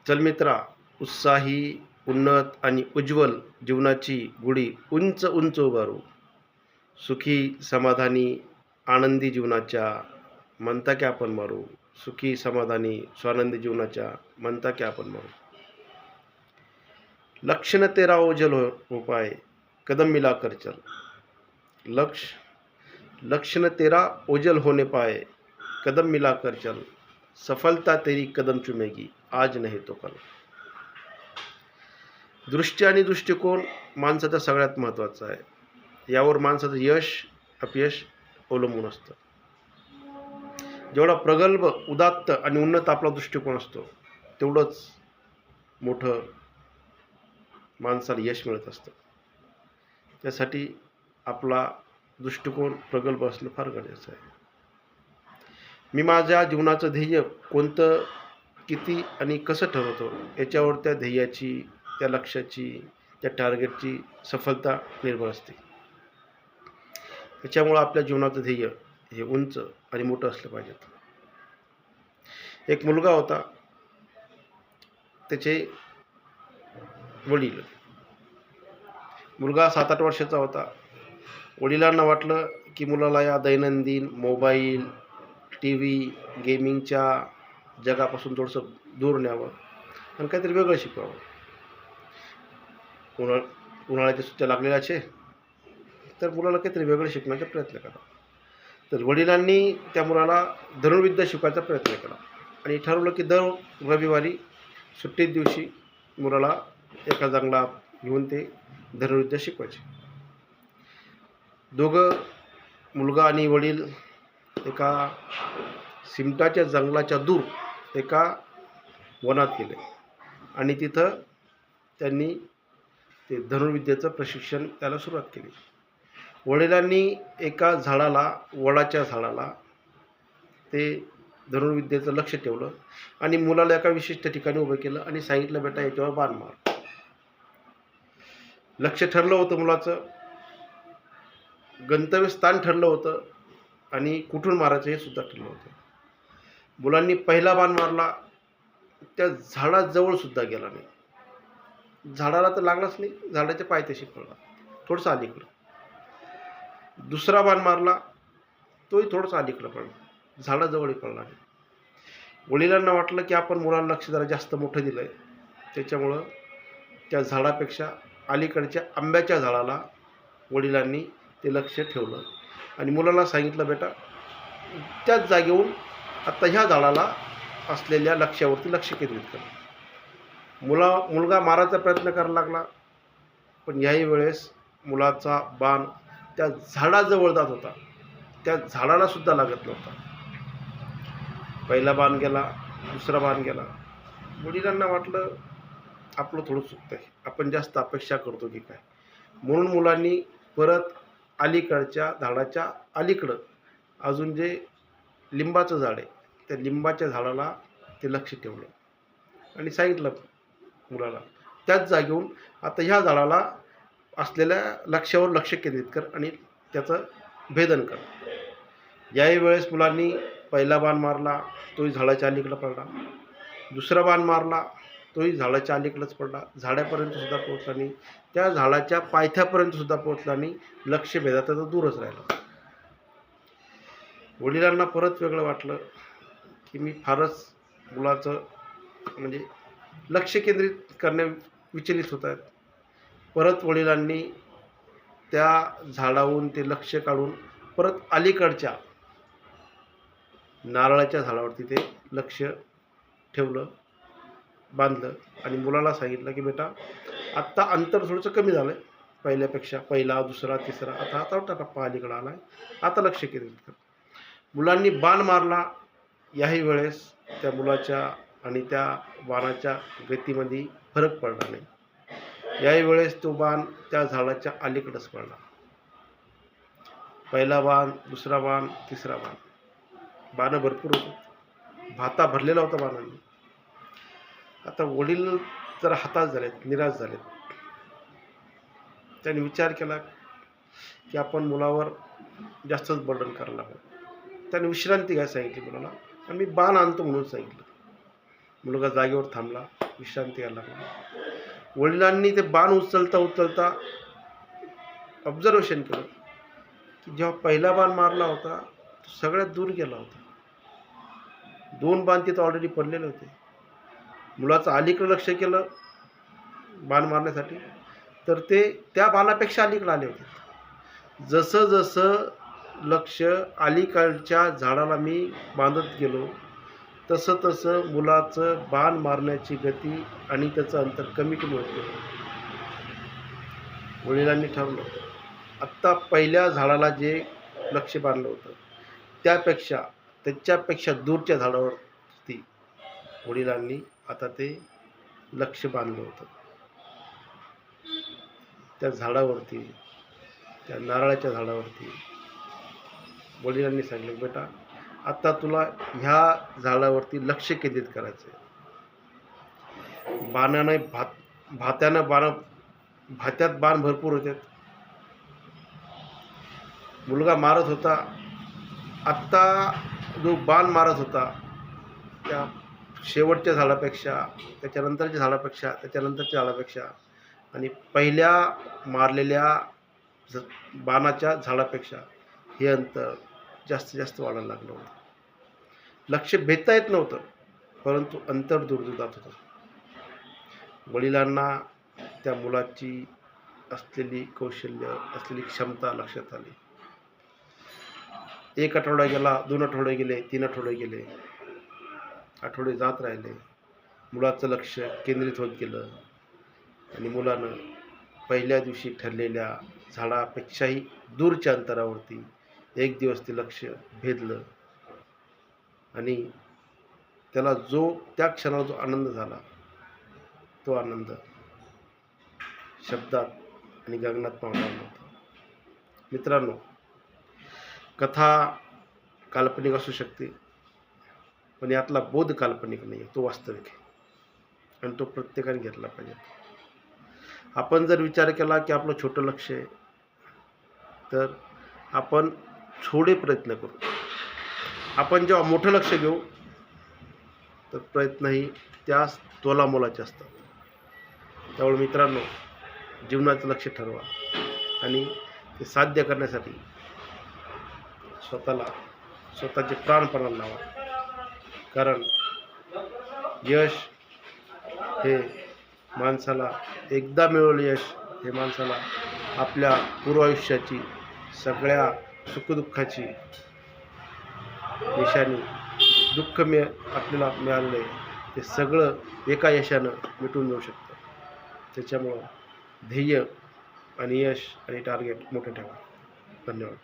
चल मित्रा, उत्साही, उन्नत आणि उज्ज्वल जीवनाची गुढी उंच उंच उभारू. सुखी, समाधानी, आनंदी जीवनाच्या म्हणता की आपण मारू. सुखी, समाधानी, स्वानंदी जीवनाच्या म्हणता की आपण मारू. लक्ष्य न तेरा ओझल हो पाए, कदम मिलाकर चल. लक्ष्य न तेरा ओझल होने पाए, कदम मिलाकर चल. सफलता तेरी कदम चुमेगी, आज नहीं तो कल. दृष्टी आणि दृष्टिकोन माणसाचा सगळ्यात महत्त्वाचा आहे. यावर माणसाचं यश अपयश अवलंबून असतं. जेवढा प्रगल्भ, उदात्त आणि उन्नत आपला दृष्टिकोन असतो, तेवढंच मोठं माणसाला यश मिळत असतं. त्यासाठी आपला दृष्टिकोन प्रगल्भ असणं फार गरजेचं आहे. मी माझ्या जीवनाचं ध्येय कोणतं, किती आणि कसं ठरवतो, याच्यावर त्या ध्येयाची, त्या लक्ष्याची, त्या टार्गेटची सफलता निर्भर असते. त्याच्यामुळं आपल्या जीवनाचं ध्येय हे उंच आणि मोठं असलं पाहिजे. एक मुलगा होता, त्याचे वडील. मुलगा 7-8 वर्षाचा होता. वडिलांना वाटलं की मुलाला या दैनंदिन मोबाईल, टी व्ही, गेमिंगच्या जगापासून थोडंसं दूर न्यावं आणि काहीतरी वेगळं शिकवावं. उन्हाळ्याच्या सुट्ट्या लागलेल्या आहे, तर मुलाला काहीतरी वेगळं शिकण्याचा प्रयत्न करा. तर वडिलांनी त्या मुलाला धनुर्विद्या शिकवायचा प्रयत्न केला आणि ठरवलं की दर रविवारी सुट्टीच्या दिवशी मुलाला एका जंगलात घेऊन ते धनुर्विद्या शिकवायचे. दोघं, मुलगा आणि वडील, एका सिमटाच्या जंगलाच्या दूर एका वनात गेले आणि तिथं त्यांनी ते धनुर्विद्येचं प्रशिक्षण त्याला सुरुवात केली. वडिलांनी एका झाडाला, वडाच्या झाडाला ते धनुर्विद्येचं लक्ष ठेवलं आणि मुलाला एका विशिष्ट ठिकाणी उभं केलं आणि सांगितलं, बेटा याच्यावर बाण मार. लक्ष ठरलं होतं मुलाचं, गंतव्यस्थान ठरलं होतं आणि कुठून मारायचं हे सुद्धा ठरलं होतं. मुलांनी पहिला बाण मारला, त्या झाडाजवळ सुद्धा गेला नाही. झाडाला तर लागलाच नाही, झाडाच्या पायथ्याशी पडला, थोडंसं अलीकडं. दुसरा बाण मारला, तोही थोडंसं अलीकडं पडला, झाडाजवळही पडला नाही. वडिलांना वाटलं की आपण मुलाला लक्ष जरा जास्त मोठं दिलं आहे, त्याच्यामुळं त्या झाडापेक्षा अलीकडच्या आंब्याच्या झाडाला वडिलांनी ते लक्ष ठेवलं आणि मुलाला सांगितलं, बेटा त्याच जागेहून आत्ता ह्या झाडाला असलेल्या लक्ष्यावरती लक्ष केंद्रित कर. मुलगा मारायचा प्रयत्न करायला लागला, पण याही वेळेस मुलाचा बाण त्या झाडाजवळ जात होता, त्या झाडाला सुद्धा लागत नव्हता. पहिला बाण गेला, दुसरा बाण गेला. वडिलांना वाटलं आपलं थोडं चुकतं आहे, आपण जास्त अपेक्षा करतो की काय, म्हणून मुलांनी परत अलीकडच्या झाडाच्या अलीकडं अजून जे लिंबाचं झाड आहे, त्या लिंबाच्या झाडाला ते लक्ष ठेवलं आणि सांगितलं मुलाला, त्याच जागेहून आता ह्या झाडाला असलेल्या लक्ष्यावर लक्ष केंद्रित कर आणि त्याचं भेदन कर. याही वेळेस मुलांनी पहिला बाण मारला, तोही झाडाच्या अलीकडं पडला. दुसरा बाण मारला, तोही झाडाच्या अलीकडंच पडला, झाडापर्यंत सुद्धा पोहोचला नाही, त्या झाडाच्या पायथ्यापर्यंत सुद्धा पोहोचला नाही. लक्ष भेदात तर दूरच राहिला. वडिलांना परत वेगळं वाटलं की मी फारच मुलाचं म्हणजे लक्ष केंद्रित करण्या विचलित होत आहेत. परत वडिलांनी त्या झाडावरून ते लक्ष काढून परत अलीकडच्या नारळाच्या झाडावरती ते लक्ष ठेवलं, बांधलं आणि मुलाला सांगितलं की बेटा आत्ता अंतर थोडंसं कमी झालं आहे पहिल्यापेक्षा, पहिला, दुसरा, तिसरा, आता चौथा टप्पा अलीकडं आला आहे, आता लक्ष केंद्रित कर. मुलांनी बाण मारला. याही वेळेस त्या मुलाच्या आणि त्या बाणाच्या गतीमध्ये फरक पडला नाही. याही वेळेस तो बाण त्या झाडाच्या अलीकडंच पडला. पहिला बाण, दुसरा बाण, तिसरा बाण. बाणं भरपूर होतं, भाता भरलेला होता बाणांनी. आता वडील जरा हताश झालेत, निराश झालेत. त्यांनी विचार केला की आपण मुलावर जास्तच बर्डन करायला हवं. त्याने विश्रांती घ्यायला सांगितली मुलाला आणि मी बाण आणतो म्हणून सांगितलं. मुलगा जागेवर थांबला, विश्रांती घ्यायला लागला. वडिलांनी ते बाण उचलता उचलता ऑब्झर्वेशन केलं की जेव्हा पहिला बाण मारला होता तो सगळ्यात दूर गेला होता. 2 बाण तिथं ऑलरेडी पडलेले होते. मुलाचं अलीकडे लक्ष केलं बाण मारण्यासाठी, तर ते त्या बाणापेक्षा अलीकडे आले होते. जसं जसं लक्ष अलीकडच्या झाडाला मी बांधत गेलो, तसं तसं मुलाचं बाण मारण्याची गती आणि त्याचं अंतर कमी कमी होत गेलं. वडिलांनी ठरवलं, आत्ता पहिल्या झाडाला जे लक्ष बांधलं होतं त्याच्यापेक्षा दूरच्या झाडावरती वडिलांनी आता ते लक्ष बांधलं होतं. त्या झाडावरती, त्या नारळाच्या झाडावरती वडिलांनी सांगितलं, बेटा आता तुला ह्या झाडावरती लक्ष केंद्रित करायचं आहे. बाणाने भात्यात बाण भरपूर होते. मुलगा मारत होता, आत्ता जो बाण मारत होता त्या शेवटच्या झाडापेक्षा, त्याच्यानंतरच्या झाडापेक्षा आणि पहिल्या मारलेल्या बाणाच्या झाडापेक्षा हे अंतर जास्तीत जास्त वाढायला लागलं होतं. लक्ष भेदता येत नव्हतं, परंतु अंतर दूर जात होतं. वडिलांना त्या मुलाची असलेली कौशल्य, असलेली क्षमता लक्षात आली. 1 आठवडा गेला, 2 आठवडे गेले, 3 आठवडे गेले, आठवडे जात राहिले. मुलाचं लक्ष केंद्रित होत गेलं आणि मुलानं पहिल्या दिवशी ठरलेल्या झाडापेक्षाही दूरच्या अंतरावरती एक दिवस ते लक्ष भेदलं आणि त्याला त्या क्षणाला जो आनंद झाला, तो आनंद शब्दात आणि गगनात पावणार नव्हता. मित्रांनो, कथा काल्पनिक असू शकते, पण यातला बोध काल्पनिक नाही आहे, तो वास्तविक आहे आणि तो प्रत्येकाने घेतला पाहिजे. आपण जर विचार केला की आपलं छोटं लक्ष आहे, तर आपण थोडे प्रयत्न करू. आपण जेव्हा मोठं लक्ष घेऊ तर प्रयत्नही त्यास तोलामोलाचे असतात. त्यामुळे मित्रांनो, जीवनाचं लक्ष ठरवा आणि ते साध्य करण्यासाठी स्वतःचे प्राणपणाला लावा. कारण यश हे माणसाला एकदा मिळवलं, यश हे माणसाला आपल्या पूर्व आयुष्याची सगळ्या सुखदुःखाची निशाणी, दुःख आपल्याला मिळालेलं आहे ते सगळं एका यशानं मिटून जाऊ शकतं. त्याच्यामुळं ध्येय आणि यश आणि टार्गेट मोठं ठेवा. धन्यवाद.